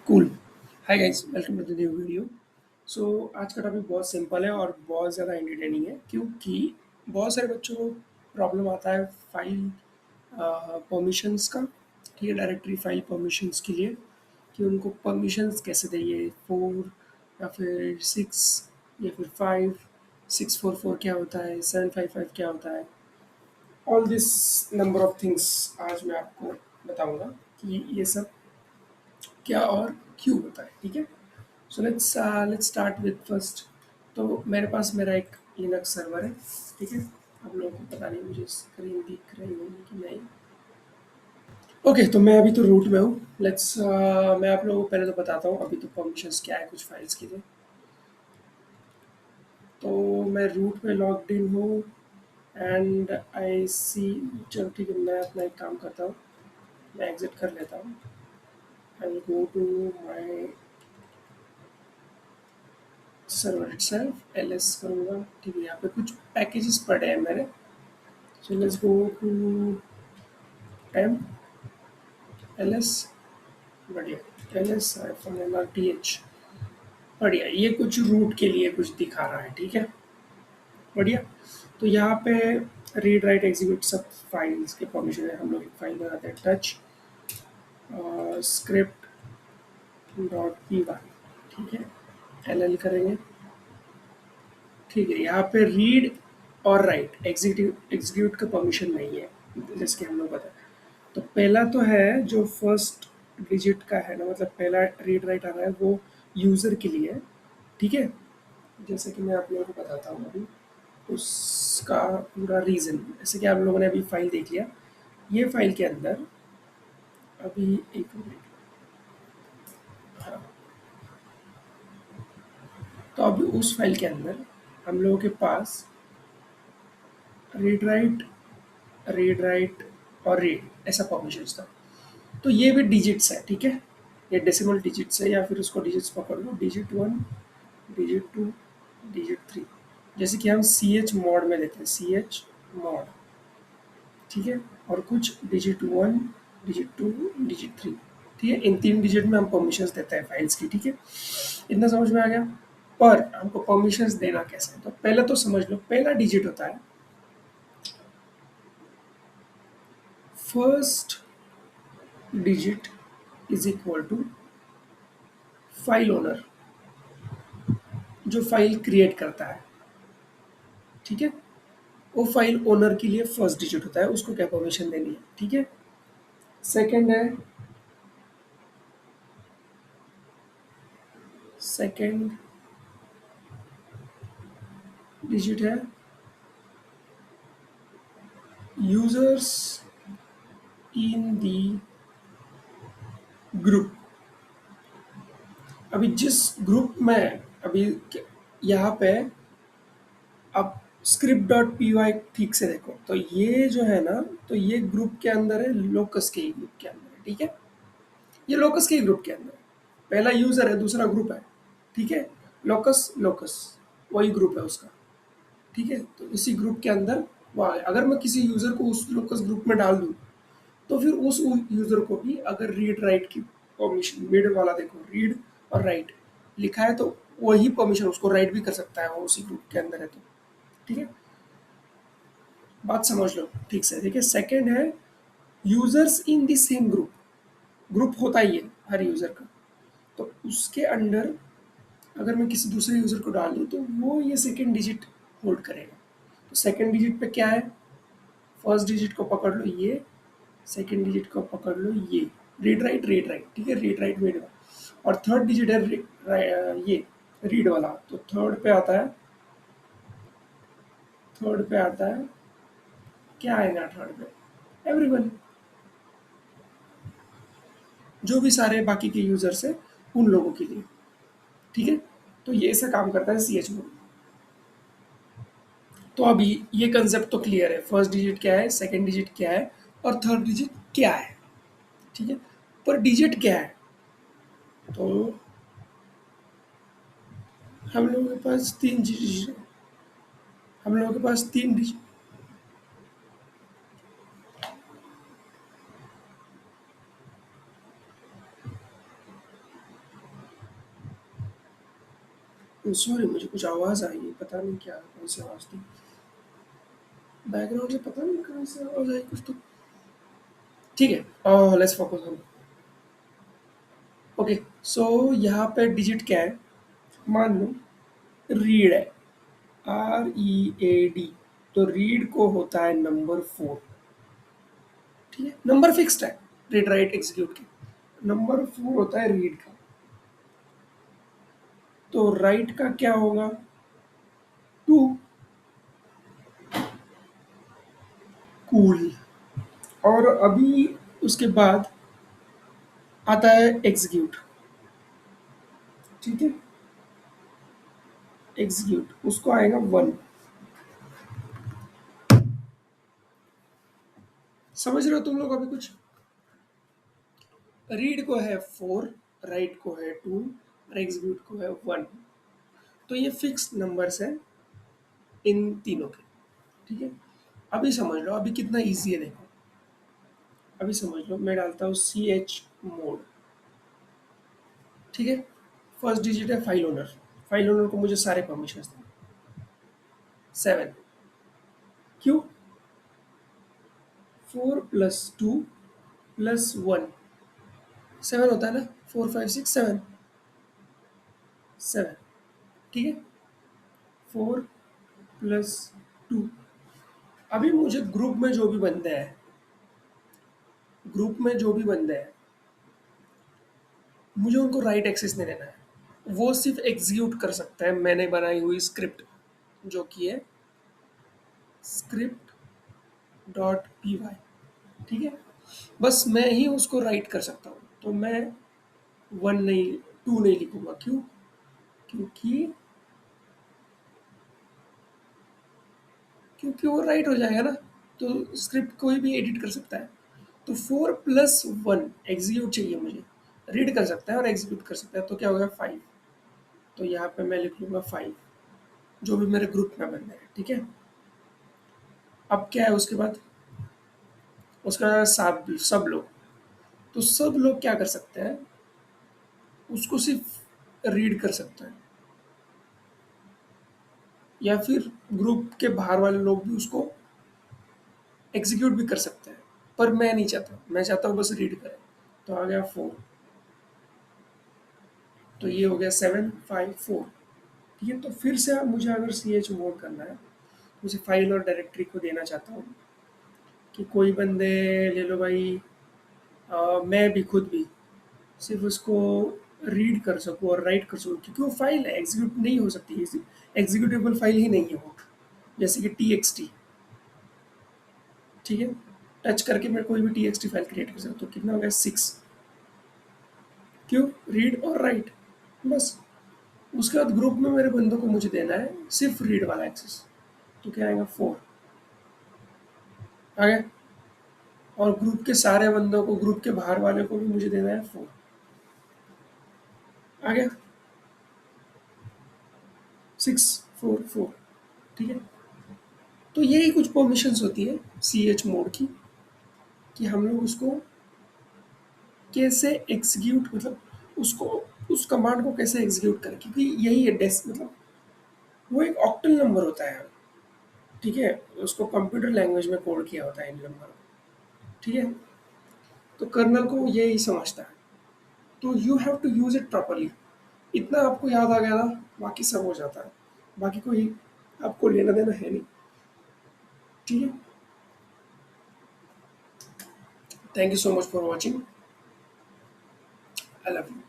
Cool. Hi guys, welcome to the new video. So आज का topic बहुत simple है और बहुत ज़्यादा एंटरटेनिंग है क्योंकि बहुत सारे बच्चों को प्रॉब्लम आता है फाइल परमिशंस का। ठीक है, डायरेक्टरी फाइल परमिशंस के लिए कि उनको परमिशंस कैसे चाहिए, 4 या फिर 6 या फिर 5, 644 क्या होता है, 755 क्या होता है। All this number of things आज मैं आपको बताऊंगा कि ये सब क्या और क्यों होता है। ठीक है, so let's start with first. तो मेरे पास मेरा एक लिनक्स सर्वर है। ठीक है, आप लोगों को पता नहीं मुझे स्क्रीन दिख रही होगी कि नहीं। ओके, तो मैं अभी तो रूट में हूँ। मैं आप लोगों को पहले तो बताता हूँ अभी तो परमिशंस क्या है कुछ फाइल्स के लिए। तो मैं रूट में लॉग्ड इन हूँ एंड आई सी। चलो ठीक है, मैं अपना एक काम करता हूँ, मैं एग्जिट कर लेता हूँ। I will go to my server itself, LS करूँगा। ठीक है, यहाँ पे कुछ पैकेजेस पड़े हैं मेरे। So let's go to M ls, बढ़िया, ls -lrth, बढ़िया। ये कुछ रूट के लिए कुछ दिखा रहा है। ठीक है, बढ़िया। तो यहाँ पे रीड राइट एग्जीक्यूट सब फाइल्स के परमिशन है। हम लोग एक फाइल बनाते हैं, touch script dot P Y. ठीक है, एल करेंगे। ठीक है, यहाँ पे रीड और राइट एग्जीक्यूट एग्जीक्यूट का परमिशन नहीं है, जैसे कि हम लोग बताए। तो पहला तो है जो फर्स्ट डिजिट का है ना, मतलब पहला रीड राइट आ रहा है वो यूज़र के लिए है। ठीक है, जैसे कि मैं आप लोगों को बताता हूँ अभी उसका पूरा रीज़न। जैसे कि आप लोगों ने अभी फाइल देख लिया, ये फाइल के अंदर अभी एक मिनट। हाँ, तो अभी उस फाइल के अंदर हम लोगों के पास रीड राइट, और रीड ऐसा परमिशन था। तो ये भी डिजिट्स है। ठीक है, ये डेसिमल डिजिट्स है, या फिर उसको डिजिट्स पकड़ लो, डिजिट 1, डिजिट 2, डिजिट 3। जैसे कि हम सी एच मॉड में देते हैं, सी एच मॉड। ठीक है, और कुछ डिजिट 1, डिजिट 2, डिजिट 3। ठीक है, इन 3 डिजिट में हम परमिशंस देते हैं फाइल्स की। ठीक है, इतना समझ में आ गया। पर हमको परमिशंस देना कैसे है, तो पहले तो समझ लो पहला डिजिट होता है first digit is equal to file owner, जो फाइल क्रिएट करता है। ठीक है, वो फाइल ओनर के लिए फर्स्ट डिजिट होता है, उसको क्या परमिशन देनी है। ठीक है, सेकंड है, सेकंड डिजिट है यूजर्स इन दी ग्रुप। अभी जिस ग्रुप में अभी यहाँ पे अब स्क्रिप्ट डॉट पी वाई ठीक से देखो, तो ये जो है ना, तो ये ग्रुप के अंदर है, लोकस के ही ग्रुप के अंदर है। ठीक है, ये लोकस के ही ग्रुप के अंदर है। पहला यूजर है, दूसरा ग्रुप है। ठीक है, लोकस लोकस वही ग्रुप है उसका। ठीक है, तो इसी ग्रुप के अंदर वो आ गया। अगर मैं किसी यूजर को उस लोकस ग्रुप में डाल दूं, तो फिर उस यूजर को भी अगर रीड राइट की परमिशन, मिड वाला देखो, रीड और राइट लिखा है, तो वही परमिशन उसको राइट भी कर सकता है, वो उसी ग्रुप के अंदर है तो। ठीक है, बात समझ लो ठीक से। ठीक है, सेकंड है users in the same group. Group होता ही है हर यूजर का, तो उसके अंडर अगर मैं किसी दूसरे यूजर को डाल दूं, तो वो ये सेकंड डिजिट होल्ड करेगा। तो सेकंड डिजिट पे क्या है, फर्स्ट डिजिट को पकड़ लो ये, सेकंड डिजिट को पकड़ लो ये, रीड राइट। ठीक है, रीड राइट रीड। और थर्ड डिजिट है ये रीड वाला, तो थर्ड पे आता है, थर्ड पे आता है क्या आएगा थर्ड पे, एवरीवन, जो भी सारे बाकी के यूजर्स है उन लोगों के लिए। ठीक है, तो ये ऐसा काम करता है सी एच मोड। तो अभी ये कंसेप्ट तो क्लियर है, फर्स्ट डिजिट क्या है, सेकंड डिजिट क्या है, और थर्ड डिजिट क्या है। ठीक है, पर डिजिट क्या है, तो हम लोगों के पास 3 डिजिट, हम लोगों के पास 3 डिजिट। सॉरी, मुझे कुछ आवाज़ आई, पता नहीं क्या कौन सी आवाज़ थी बैकग्राउंड से, पता नहीं कहाँ से आवाज़ आई कुछ तो। ठीक है, लेट्स फोकस ऑन। ओके, सो यहाँ पे डिजिट क्या है, मान लो रीड है, READ। तो रीड को होता है नंबर 4। ठीक है, नंबर फिक्स्ड है रीड राइट एग्जीक्यूट के, नंबर 4 होता है रीड का। तो राइट का क्या होगा, 2। कूल। और अभी उसके बाद आता है एग्जीक्यूट। ठीक है, एग्जीक्यूट उसको आएगा 1। समझ रहे हो तुम लोग अभी कुछ। रीड को है 4, राइट को है 2 और एग्जीक्यूट को है 1। तो ये फिक्स नंबर्स है इन तीनों के। ठीक है, अभी समझ लो अभी कितना इजी है देखो। अभी समझ लो मैं डालता हूँ CH मोड। ठीक है, फर्स्ट डिजिट है फाइल ओनर। फाइल ओनर को मुझे सारे परमिशन दें। 7। क्यों, 4 + 2 + 1 7 होता है ना, 4 5 6 7 7। ठीक है, 4 + 2। अभी मुझे ग्रुप में जो भी बंदे हैं, ग्रुप में जो भी बंदे हैं, मुझे उनको राइट एक्सेस नहीं देना है। वो सिर्फ एग्जीक्यूट कर सकता है मैंने बनाई हुई स्क्रिप्ट, जो कि है script.py। ठीक है, बस मैं ही उसको राइट कर सकता हूँ। तो मैं 1 नहीं, 2 नहीं लिखूंगा। क्यों, क्योंकि क्योंकि वो राइट हो जाएगा ना, तो स्क्रिप्ट कोई भी एडिट कर सकता है। तो 4 + 1 एग्जीक्यूट चाहिए मुझे, रीड कर सकता है और एग्जीक्यूट कर सकता है, तो क्या हो गया 5। तो यहाँ पे मैं लिख लूँगा 5, जो भी मेरे ग्रुप में बंदे हैं। ठीक है, अब क्या है उसके बाद, उसका सब लोग। तो सब लोग क्या कर सकते हैं, उसको सिर्फ रीड कर सकते हैं, या फिर ग्रुप के बाहर वाले लोग भी उसको एग्जीक्यूट भी कर सकते हैं। पर मैं नहीं चाहता, मैं चाहता हूँ बस रीड करें। तो आ गया 4। तो ये हो गया 7 5 4। ठीक है, तो फिर से अब मुझे अगर CH मोड करना है, मुझे फाइल और डायरेक्टरी को देना चाहता हूँ कि कोई बंदे ले लो भाई, मैं भी खुद भी सिर्फ उसको रीड कर सकूँ और राइट कर सकूँ, क्योंकि वो फाइल है, एग्जीक्यूट नहीं हो सकती, एग्जीक्यूटेबल फाइल ही नहीं है वो, जैसे कि TXT। ठीक है, टच करके मैं कोई भी TXT फाइल क्रिएट कर सकता हूँ। तो कितना हो गया 6। क्यों, रीड और राइट, बस। उसके बाद ग्रुप में मेरे बंदों को मुझे देना है सिर्फ रीड वाला एक्सेस। तो क्या आएगा 4 आ गया। और ग्रुप के सारे बंदों को, ग्रुप के बाहर वाले को भी मुझे देना है 4 आ गया। 6 4 4। ठीक है, तो यही कुछ परमिशंस होती है CH मोड की, कि हम लोग उसको कैसे एग्जीक्यूट, मतलब उसको, उस कमांड को कैसे एग्जीक्यूट करें, क्योंकि यही है डेस्क, मतलब वो एक ऑक्टल नंबर होता है। ठीक है, उसको कंप्यूटर लैंग्वेज में कोड किया होता है इन नंबर को। ठीक है, तो कर्नल को यही समझता है। तो you have to use it properly. इतना आपको याद आ गया ना, बाकी सब हो जाता है। बाकी कोई आपको लेना देना है नहीं। ठीक है, thank you so much for watching. I love you.